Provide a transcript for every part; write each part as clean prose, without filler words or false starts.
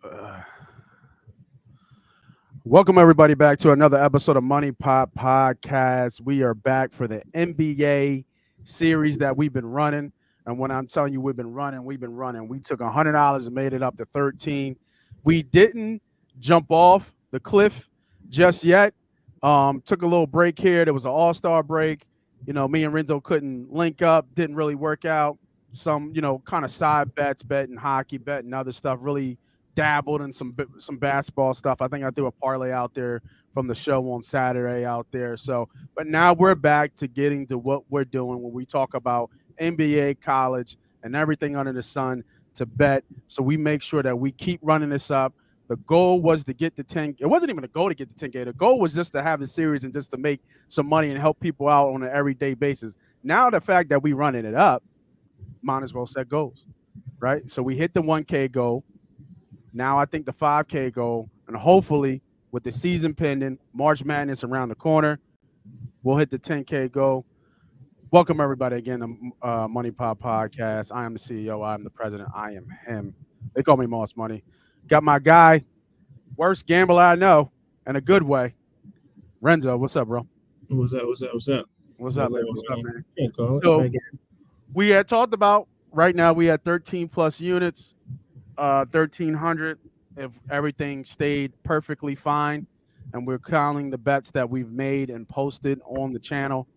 Uh, Welcome everybody back to another episode of Money Pop Podcast. We are back for the NBA series that we've been running. And when I'm telling you we've been running. We took $100 and made it up to 13. We didn't jump off the cliff just yet. Took a little break here. There was an all-star break. Me and Renzo couldn't link up, didn't really work out. Some, kind of side bets, betting hockey, betting other stuff, really dabbled in some basketball stuff. I think I threw a parlay out there from the show on Saturday out there. So, but now we're back to getting to what we're doing when we talk about NBA, college, and everything under the sun to bet. So we make sure that we keep running this up. The goal was to get to 10. It wasn't even a goal to get to 10K. The goal was just to have the series and just to make some money and help people out on an everyday basis. Now the fact that we running it up, might as well set goals, right? So we hit the 1K goal. Now I think the 5K goal, and hopefully with the season pending, March Madness around the corner, we'll hit the 10K goal. Welcome everybody again to Money Pop Podcast. I am the CEO. I am the president. I am him. They call me Moss Money. Got my guy, worst gambler I know, in a good way. Renzo, what's up, bro? What's up? What's up, man? What's up, man? Can't call it. So we had talked about right now. We had 13 plus units. 1,300 if everything stayed perfectly fine, and we're counting the bets that we've made and posted on the channel.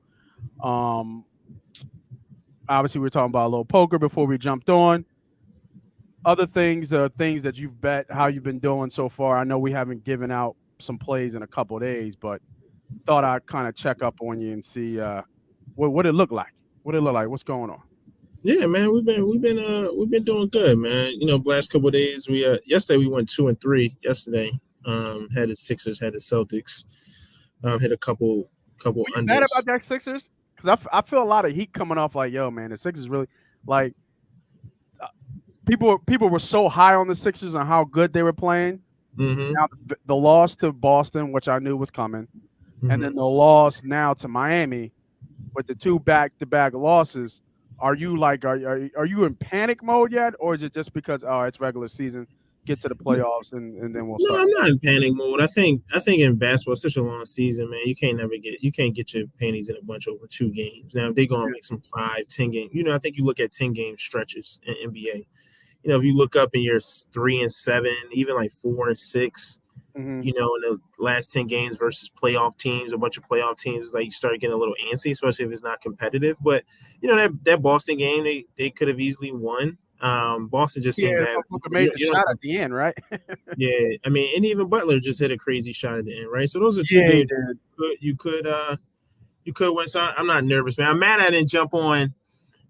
Obviously we're talking about a little poker before we jumped on. Other things are things that you've bet, how you've been doing so far. I know we haven't given out some plays in a couple of days, but thought I'd kind of check up on you and see what it looked like. What's going on? Yeah, man, we've been doing good, man. Last couple of days yesterday we went 2-3. Yesterday, had the Sixers, had the Celtics, hit a couple Were you unders. mad about that Sixers? Because I feel a lot of heat coming off. Like, yo, man, the Sixers really like people were so high on the Sixers and how good they were playing. Mm-hmm. Now the loss to Boston, which I knew was coming, and then the loss now to Miami with the two back-to-back losses. Are you like are you in panic mode yet, or is it just because it's regular season, get to the playoffs and then we'll No, start? I'm not in panic mode. I think in basketball, it's such a long season, man. You can't get your panties in a bunch over 2 games. Now if they're gonna make some 5-10 game, I think you look at 10 game stretches in NBA. If you look up in your 3-7, even like 4-6, Mm-hmm. in the last 10 games versus playoff teams, a bunch of playoff teams, like you start getting a little antsy, especially if it's not competitive. But that Boston game, they could have easily won. Boston just seems Yeah, to have motherfucker made the shot at the end, right? yeah. I mean, and even Butler just hit a crazy shot at the end, right? So those are two Yeah, he games did. you could win. So I'm not nervous, man. I'm mad I didn't jump on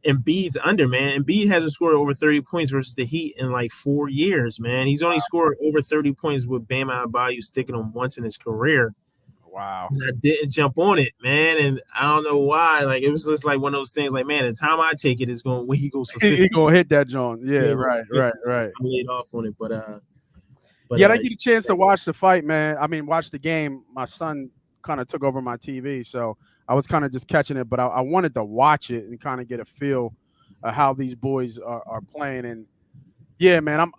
Embiid's under, man. Embiid hasn't scored over 30 points versus the Heat in like 4 years, man. He's only scored over 30 points with Bam Adebayo sticking him once in his career. Wow. And I didn't jump on it, man. And I don't know why. Like, it was just like one of those things like, man, the time I take it is going when he goes for 50. He gonna hit that joint. Yeah, right. I'm laid off on it, but Yeah, I didn't get a chance to watch the fight, man. I mean, watch the game. My son kind of took over my TV, so I was kind of just catching it. But I wanted to watch it and kind of get a feel of how these boys are playing. And yeah, man,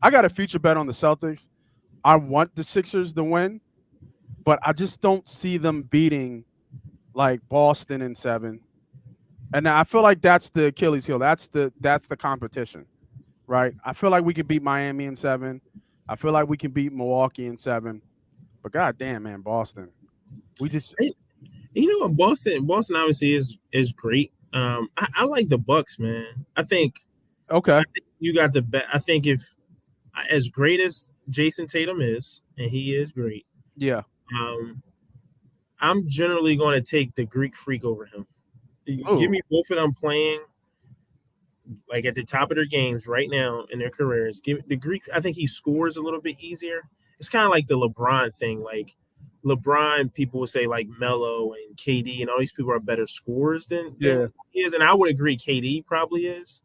I got a future bet on the Celtics. I want the Sixers to win, but I just don't see them beating like Boston in 7. And I feel like that's the Achilles heel. That's the competition, right? I feel like we can beat Miami in 7. I feel like we can beat Milwaukee in 7. But goddamn, man, Boston. We just you know what, Boston obviously is great. I like the Bucks, man. I think you got the bet. I think if as great as Jason Tatum is, and he is great, yeah. I'm generally going to take the Greek Freak over him. Give me both of them playing like at the top of their games right now in their careers. Give the Greek. I think he scores a little bit easier. It's kind of like the LeBron thing. Like LeBron, people would say like Melo and KD and all these people are better scorers than he is, and I would agree KD probably is.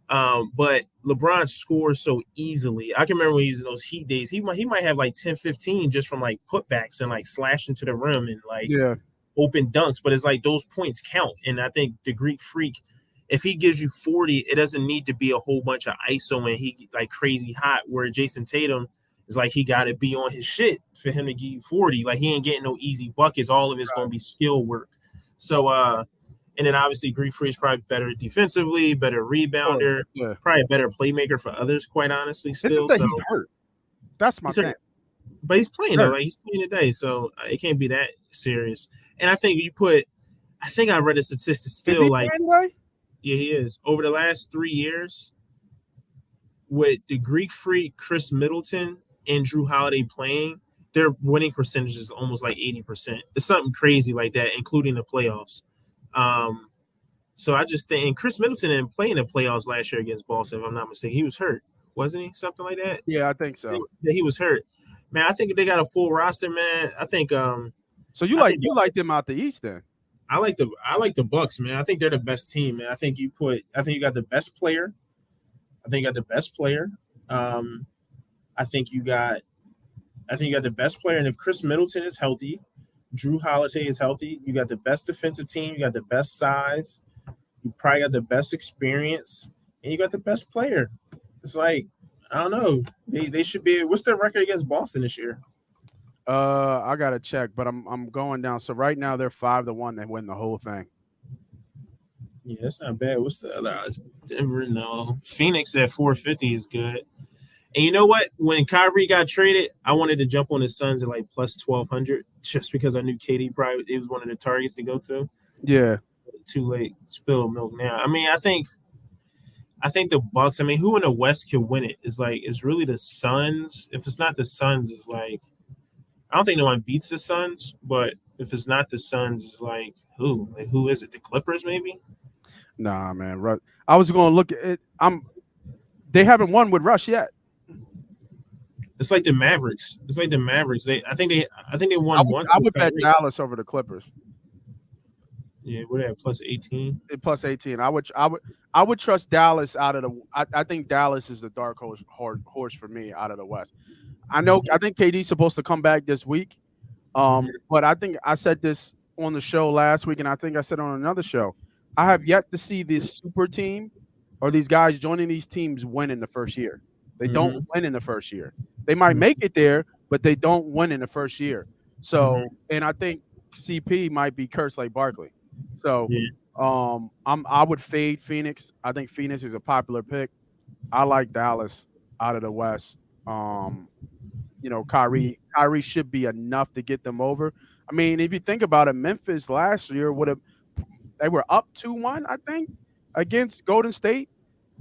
But LeBron scores so easily. I can remember when he's in those Heat days. He might have like 10, 15 just from like putbacks and like slashing to the rim and like open dunks. But it's like those points count. And I think the Greek Freak if he gives you 40, it doesn't need to be a whole bunch of ISO and he like crazy hot. Where Jason Tatum is like he got to be on his shit for him to give you 40. Like he ain't getting no easy buckets. All of it's going to be skill work. So and then obviously Greek Freak is probably better defensively, better rebounder, probably a better playmaker for others. Quite honestly, still. So he's hurt. That's my thing. But he's playing though. Like he's playing today, so it can't be that serious. And I think I think I read a statistic still like. Yeah, he is. Over the last 3 years, with the Greek Freak, Chris Middleton, and Drew Holiday playing, their winning percentage is almost like 80%. It's something crazy like that, including the playoffs. So I just think, and Chris Middleton didn't play in the playoffs last year against Boston, if I'm not mistaken. He was hurt, wasn't he? Something like that? Yeah, I think so. Yeah, he was hurt. Man, I think they got a full roster, man. I think so you like them out the East then? I like the Bucks, man. I think they're the best team, man. I think you got the best player. I think you got the best player. I think you got the best player. And if Chris Middleton is healthy, Drew Holiday is healthy, you got the best defensive team, you got the best size, you probably got the best experience, and you got the best player. It's like, I don't know. They should be. What's their record against Boston this year? I gotta check, but I'm going down. So right now they're 5-1. They win the whole thing. Yeah, that's not bad. What's the other odds? Denver, no. Phoenix at 450 is good. And you know what? When Kyrie got traded, I wanted to jump on the Suns at like plus 1,200 just because I knew KD probably it was one of the targets to go to. Yeah. Too late. Spill milk now. I mean, I think the Bucks. I mean, who in the West can win it? It's really the Suns. If it's not the Suns, it's like I don't think no one beats the Suns. But if it's not the Suns, it's like who? Like who is it? The Clippers, maybe? Nah, man. I was going to look at it. They haven't won with Rush yet. It's like the Mavericks. I think they won once. I would bet Dallas over the Clippers. Yeah, what at plus 18? Plus 18. I would trust Dallas out of the. I think Dallas is the dark horse for me out of the West. I think KD's supposed to come back this week. But I think I said this on the show last week, and I think I said on another show. I have yet to see this super team or these guys joining these teams win in the first year. They don't win in the first year. They might make it there, but they don't win in the first year. So, and I think CP might be cursed like Barkley. So, I would fade Phoenix. I think Phoenix is a popular pick. I like Dallas out of the West. Kyrie should be enough to get them over. I mean, if you think about it, Memphis last year they were up 2-1, I think, against Golden State.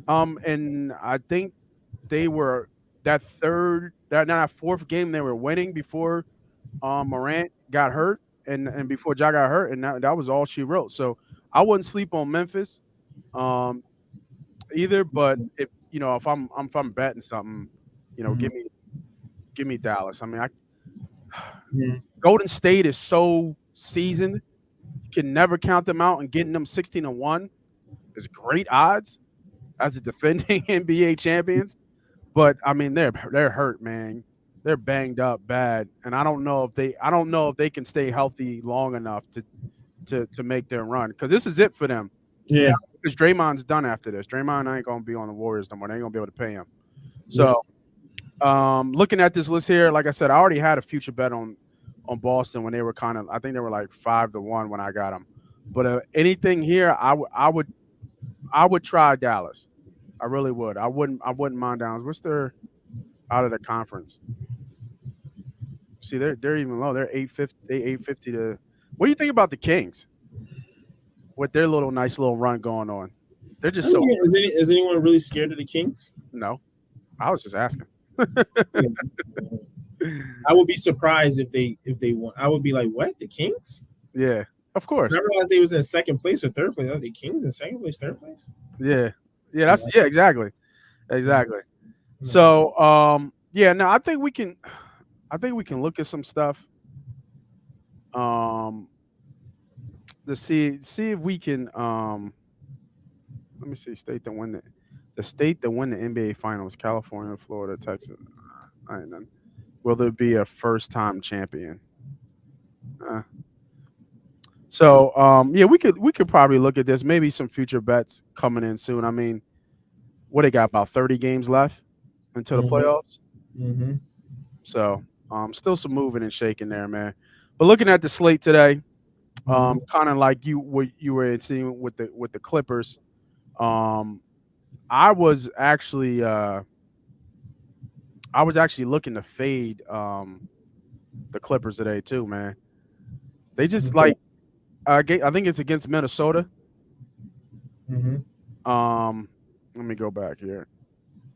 And I think they were that fourth game they were winning before Morant got hurt and before Ja got hurt, and that was all she wrote. So I wouldn't sleep on Memphis either. But if I'm betting something, give me Dallas. I mean, Golden State is so seasoned. You can never count them out, and getting them 16-1 is great odds as a defending NBA champions. But I mean, they're hurt, man. They're banged up bad, and I don't know if they can stay healthy long enough to make their run, because this is it for them. Yeah, because Draymond's done after this. Draymond ain't gonna be on the Warriors no more. They ain't gonna be able to pay him. So, looking at this list here, like I said, I already had a future bet on Boston when they were I think they were like 5-1 when I got them. But anything here, I would try Dallas. I really would. I wouldn't mind Dallas. What's their out of the conference? See, they're even low. They're 850. They 850 to. What do you think about the Kings with their nice little run going on? They're just so. Is anyone really scared of the Kings? No, I was just asking. I would be surprised if they won. I would be like, what? The Kings? Yeah, of course. I realized they was in second place or third place. Are the Kings in second place, third place? Yeah, exactly. So, no, I think we can look at some stuff. To see if we can. Let me see. State that win the state that win the NBA Finals: California, Florida, Texas. I ain't none. Will there be a first-time champion? So yeah, we could probably look at this. Maybe some future bets coming in soon. I mean, what they got about 30 games left until the Mm-hmm. playoffs. Mm-hmm. So still some moving and shaking there, man. But looking at the slate today, Mm-hmm. kind of like what you were seeing with the Clippers. Um, I was actually looking to fade the Clippers today too, man. They just Okay. like I think it's against Minnesota. Mm-hmm. Let me go back here.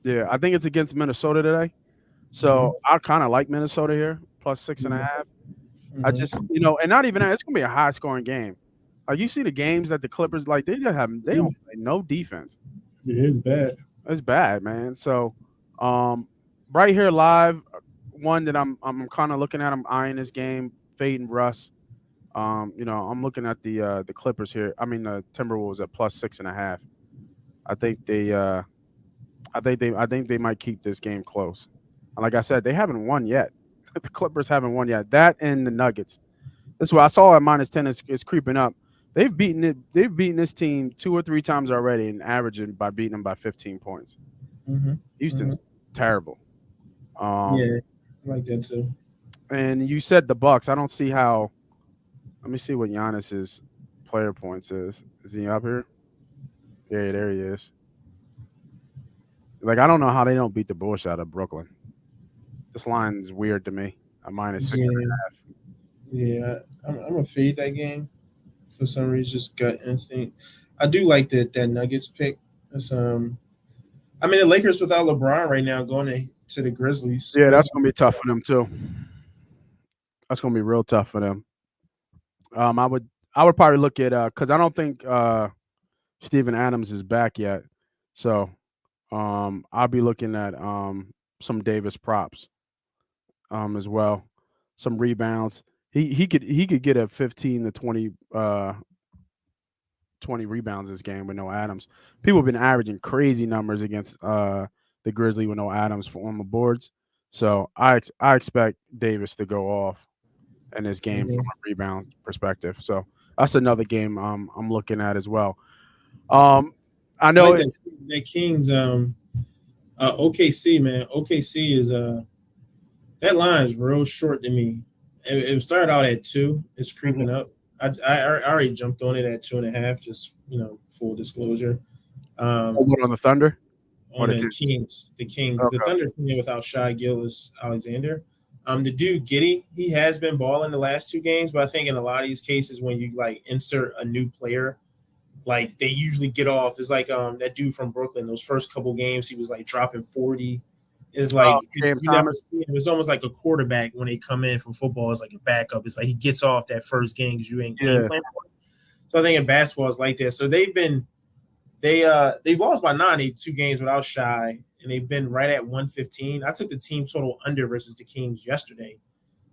Yeah, I think it's against Minnesota today. Mm-hmm. So I kind of like Minnesota here, plus six and a half. I just, Mm-hmm. and not even that, it's gonna be a high scoring game. You see the games that the Clippers like they don't play no defense. It is bad. It's bad, man. So, um, right here live, one that I'm kind of looking at. I'm eyeing this game, fading Russ. I'm looking at the Clippers here. I mean the Timberwolves at plus six and a half. I think they might keep this game close. And like I said, they haven't won yet. The Clippers haven't won yet. That and the Nuggets. That's what I saw at minus 10 is creeping up. They've beaten this team two or three times already and averaging by beating them by 15 points. Mm-hmm. Mm-hmm. Houston's terrible. Yeah, Um, I like that too. and you said the Bucks. I don't see how. Let me see what Giannis's player points is. Is he up here? Yeah, there he is. Like I don't know how they don't beat the bullshit out of Brooklyn. This line is weird to me. A minus six. Yeah, yeah. I'm gonna fade that game for some reason. Just gut instinct. I do like that Nuggets pick. That's I mean the Lakers without LeBron right now going to the Grizzlies. Yeah, What's that's gonna be tough for them too. That's gonna be real tough for them. I would probably look at because I don't think Steven Adams is back yet. So I'll be looking at some Davis props as well, some rebounds. He could get a 15 to 20 rebounds this game with no Adams. People have been averaging crazy numbers against the Grizzly with no Adams for on the boards. So I expect Davis to go off in this game from Mhm. a rebound perspective. So that's another game I'm looking at as well. Um, I I know like it. that Kings OKC man. OKC is that line is real short to me. It started out at 2. It's Mhm. creeping up. I already jumped on it at 2.5. Just full disclosure. Um, What on the Thunder or on the the Kings? Kings, the Okay. Thunder playing without Shy Gillis Alexander. The dude Giddy, he has been balling the last 2 games, but I think in a lot of these cases when you like insert a new player, like they usually get off. It's like that dude from Brooklyn. Those first couple games, he was like dropping 40. It's Oh, like Cam you never Thomas. see it. It's almost like a quarterback when they come in from football. It's like a backup. It's like he gets off that first game because you ain't game Yeah. plan for it. So I think in basketball it's like that. So they've lost by 9, 2 games without Shy, and they've been right at 115. I took the team total under versus the Kings yesterday.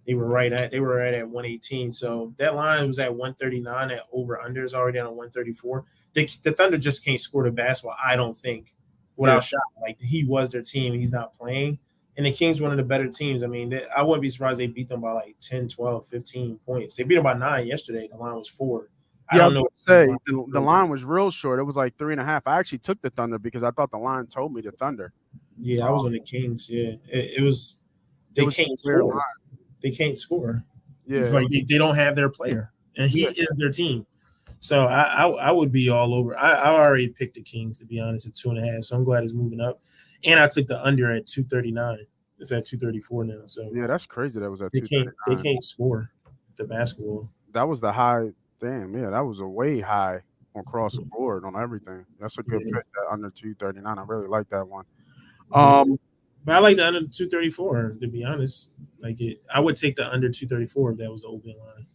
They were right at 118. So that line was at 139 at over under is already on 134. The Thunder just can't score the basketball, I don't think, Yeah. without Shot. Like he was their team, he's not playing. And the Kings one of the better teams. I mean, I wouldn't be surprised they beat them by like 10, 12, 15 points. They beat them by 9 yesterday. The line was 4. I Yeah, I don't was know about what to the say line the was. line was real short. It was like 3.5. I actually took the Thunder because I thought the line told me the Thunder. Yeah, I was on the Kings. Yeah, it was. It They was a can't weird line. score. They can't score. Yeah, It's it like was, they don't have their player, and he yeah, is their team. So I would be all over. I already picked the Kings to be honest at 2.5. So I'm glad it's moving up, and I took the under at 239. It's at 234 now. So yeah. That's crazy. That was at they two can't thirty they nine. can't score the basketball. That was the high. Damn, yeah, that was a way high across the board on everything. That's a good Yeah, pick. That under 239. I really like that one. yeah. Um, But I like the under 234 to be honest. I would take the under 234 if that was the open line.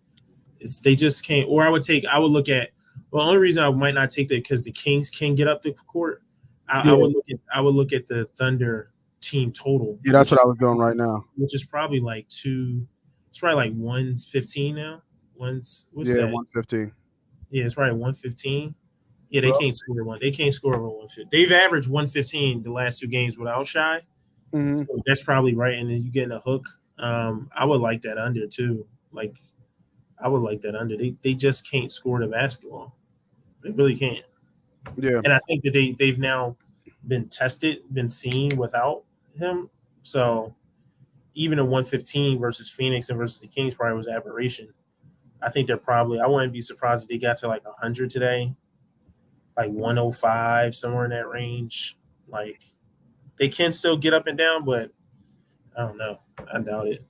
They just can't. Or I would look at. Well, the only reason I might not take that because the Kings can get up the court. I yeah, would look at the Thunder team total, yeah. That's what I was doing right now. which is probably like two. It's probably like 115 now. What's Yeah, that? 115. Yeah, it's probably 115. Yeah, they Well, can't score one. They can't score over 150. They've averaged 115 the last 2 games without Shy. mhm. So that's probably right. And then you getting a hook. I would like that under too. Like I would like that under. They just can't score the basketball. They really can't. Yeah, And I think that they've now been tested, been seen without him. So even a 115 versus Phoenix and versus the Kings probably was aberration. I think they're probably. I wouldn't be surprised if they got to like 100 today, like 105, somewhere in that range. Like they can still get up and down, but I don't know. I doubt it.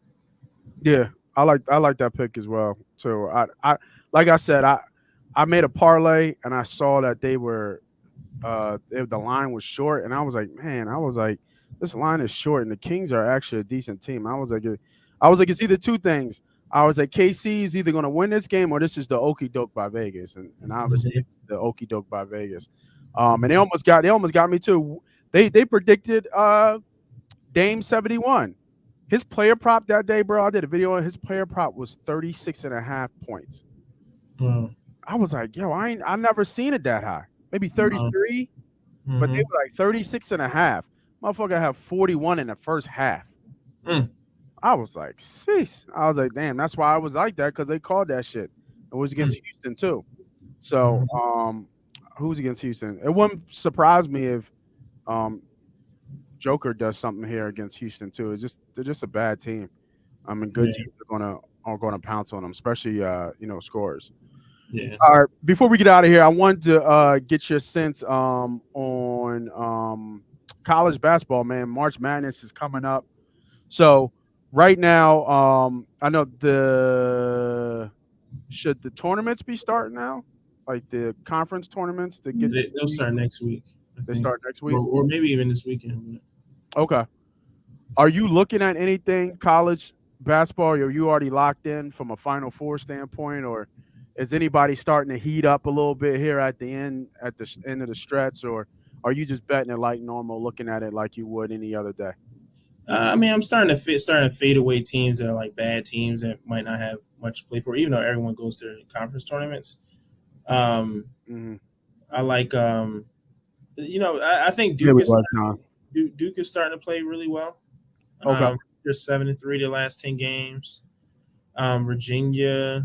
yeah. I like that pick as well. So I like I said, I made a parlay and I saw that they were the line was short, and I was like, man, I was like, this line is short, and the Kings are actually a decent team. I was like, it's either two things. I was like, KC is either going to win this game or this is the okey doke by Vegas, and obviously Mhm. it's the okey doke by Vegas. And they almost got me too. They predicted Dame 71. His player prop that day, bro. I did a video on his player prop was 36 and a half points. Wow. I was like, yo, I never seen it that high. Maybe Wow. 33, but they Mm-hmm. were like 36 and a half. Motherfucker had 41 in the first half. Mm. I was like, cease. I was like, damn, that's why I was like that because they called that shit. It was against Mm. Houston too. So, Mhm. who's against Houston? It wouldn't surprise me if um Joker does something here against Houston too. They're just a bad team. I mean, good Yeah. teams are gonna pounce on them, especially scorers. Yeah. All right, before we get out of here, I wanted to get your sense on college basketball. Man, March Madness is coming up. So right now, I know the should the tournaments be starting now, like the conference tournaments to get They'll start next week, I they think, start next week. or maybe even this weekend. Okay. Are you looking at anything college basketball? Are you already locked in from a Final Four standpoint, or is anybody starting to heat up a little bit here at the end end of the stretch, or are you just betting it like normal, looking at it like you would any other day? I mean, I'm starting to fade away teams that are like bad teams that might not have much to play for, even though everyone goes to conference tournaments. Um, Hmm. I like, I think Yeah, we like John. Duke is starting to play really well. Okay. They're 7-3 the last 10 games. Virginia,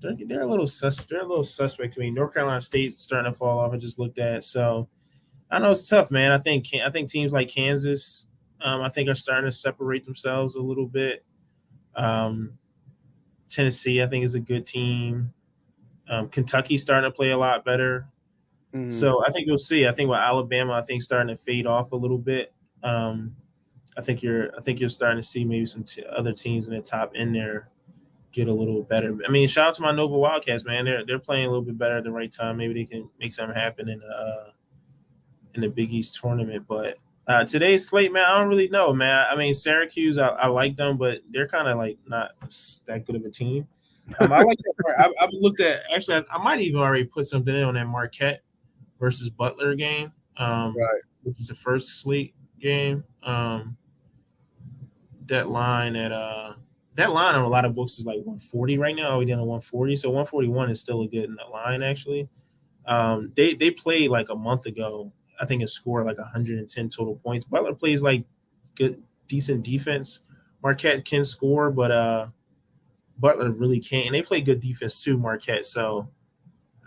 they're a little they're a little suspect to me. North Carolina State starting to fall off. I just looked at, so I know it's tough, man. I think teams like Kansas, I think are starting to separate themselves a little bit. Um, Tennessee, I think, is a good team. Kentucky's starting to play a lot better. Hmm. So I think you'll see. I think with Alabama, I think starting to fade off a little bit. Um, I think you're starting to see maybe some other teams in the top end there get a little better. I mean, shout out to my Nova Wildcats, man. They're playing a little bit better at the right time. Maybe they can make something happen in the Big East tournament. But today's slate, man, I don't really know, man. I mean, Syracuse, I like them, but they're kind of like not that good of a team. I like that part. I've looked at, actually. I might even already put something in on that Marquette versus Butler game, Right. which is the first slate game. That line at that line on a lot of books is like 140 right now. We did a 140, so 141 is still a good line actually. They played like a month ago. I think it scored like 110 total points. Butler plays like good, decent defense. Marquette can score, but Butler really can't. And they play good defense too, Marquette. So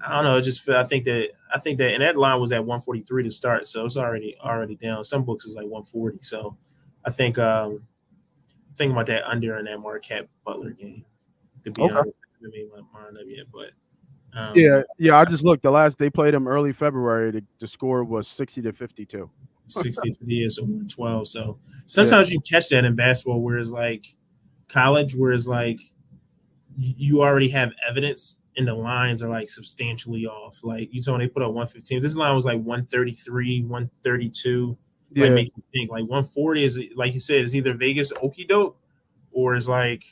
I don't know. It just I think that and that line was at 143 to start, so it's already down. Some books is like 140. So I think think about that under in that Marquette Butler game. To be Okay. honest, I haven't made my mind up yet, but Yeah, yeah. I just looked. The last they played them early February. The score was 60-52. 60 years or 112. So Yeah. sometimes you catch that in basketball where it's like college, where it's like you already have evidence and the lines are like substantially off. Like you told me they put up 115. This line was like 133, 132. Like Yeah. make you think like 140 is, like you said, is either Vegas okie doke or is like,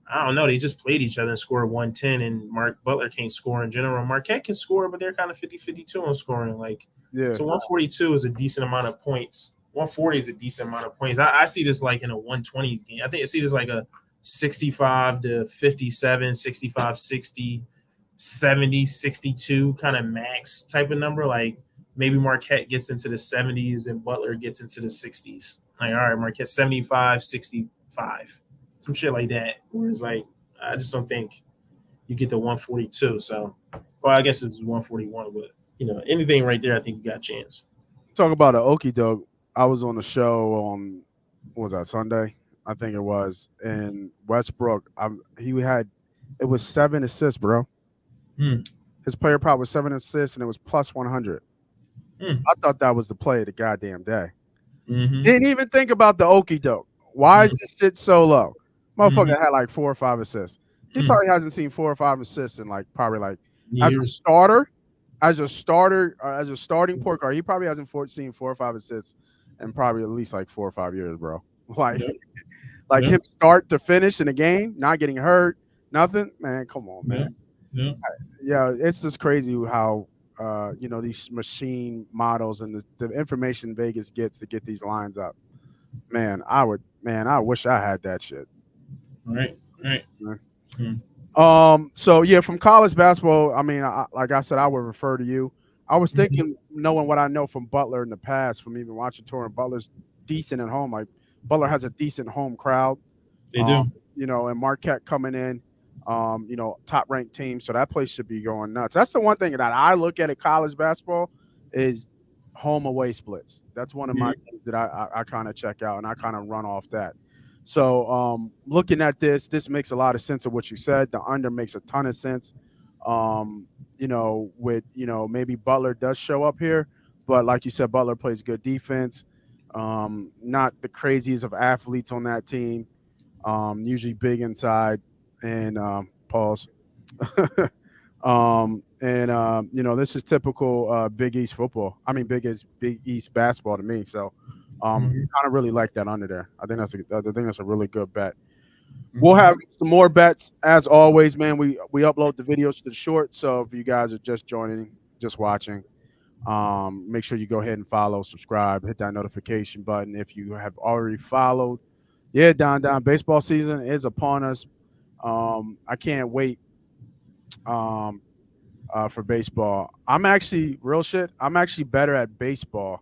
I don't know. They just played each other and scored 110, and Mark Butler can't score in general. Marquette can score, but they're kind of 50-52 on scoring. Like, Yeah. so 142 is a decent amount of points. 140 is a decent amount of points. I see this like in a 120 game. I think I see this like a 65 to 57, 65, 60, 70, 62 kind of max type of number. Like maybe Marquette gets into the 70s and Butler gets into the 60s. Like, all right, Marquette 75, 65, some shit like that. Whereas like I just don't think you get the 142. So, well, I guess it's 141, but anything right there, I think you got a chance. Talk about an okey doke. I was on the show on what was that Sunday? I think it was in Westbrook. He had it was 7 assists, bro. Hmm. His player prop was 7 assists, and it was plus 100. Hmm. I thought that was the play of the goddamn day. Mm-hmm. Didn't even think about the okey doke. Why is this shit so low? Motherfucker had like 4 or 5 assists. He probably hasn't seen 4 or 5 assists in like probably like as a Years. starter, as a starting point guard. He probably hasn't seen 4 or 5 assists in probably at least like 4 or 5 years, bro. Like, Yep. like Yep. him start to finish in the game, not getting hurt, nothing. Man, come on, Yep. man. Yep. Yeah, it's just crazy how these machine models and the information Vegas gets to get these lines up. I wish I had that shit. Right. Right. Hmm. So yeah, from college basketball, I mean, like I said, I would refer to you. I was thinking, knowing what I know from Butler in the past, from even watching tour, and Butler's decent at home. Like Butler has a decent home crowd. They do. And Marquette coming in, top ranked team. So that place should be going nuts. That's the one thing that I look at college basketball is home away splits. That's one of my things that I kind of check out, and I kind of run off that. So looking at this makes a lot of sense of what you said. The under makes a ton of sense. With maybe Butler does show up here, but like you said, Butler plays good defense. Not the craziest of athletes on that team. Usually big inside and pause. This is typical Big East football. I mean, Big East basketball to me. So, kind of really like that under there. I think that's a really good bet. We'll have some more bets as always, man. We upload the videos to the short. So if you guys are just joining, just watching, make sure you go ahead and follow, subscribe, hit that notification button if you have already followed. Yeah, Don. Baseball season is upon us. I can't wait for baseball. I'm actually real shit. I'm actually better at baseball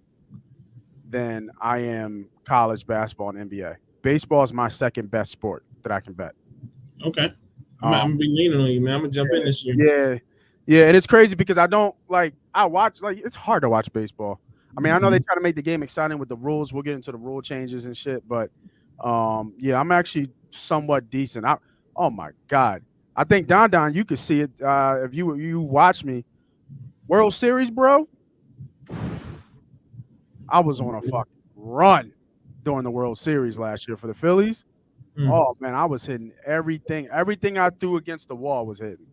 than I am college basketball and NBA. Baseball is my second best sport that I can bet. Okay. I'm gonna be leaning on you, man. I'm gonna jump in this year. Yeah, and it's crazy because I don't like. I watch it's hard to watch baseball. I mean, I know they try to make the game exciting with the rules. We'll get into the rule changes and shit, but I'm actually somewhat decent. Oh my god, I think Don, you could see it if you watch me. World Series, bro. I was on a fucking run during the World Series last year for the Phillies. Oh man, I was hitting everything. Everything I threw against the wall was hitting.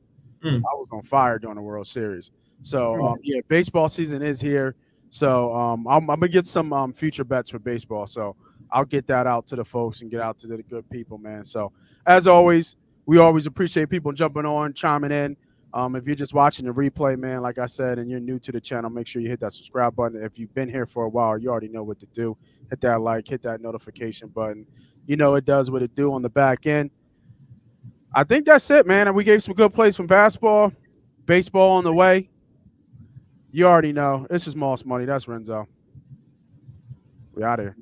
I was on fire during the World Series. So baseball season is here. So I'm gonna get some future bets for baseball. So I'll get that out to the folks and get out to the good people, man. So as always, we always appreciate people jumping on, chiming in. If you're just watching the replay, man, like I said, and you're new to the channel, make sure you hit that subscribe button. If you've been here for a while, you already know what to do. Hit that like, hit that notification button. You know it does what it do on the back end. I think that's it, man. And we gave some good plays from basketball, baseball on the way. You already know. This is Moss Money. That's Renzo. We out here.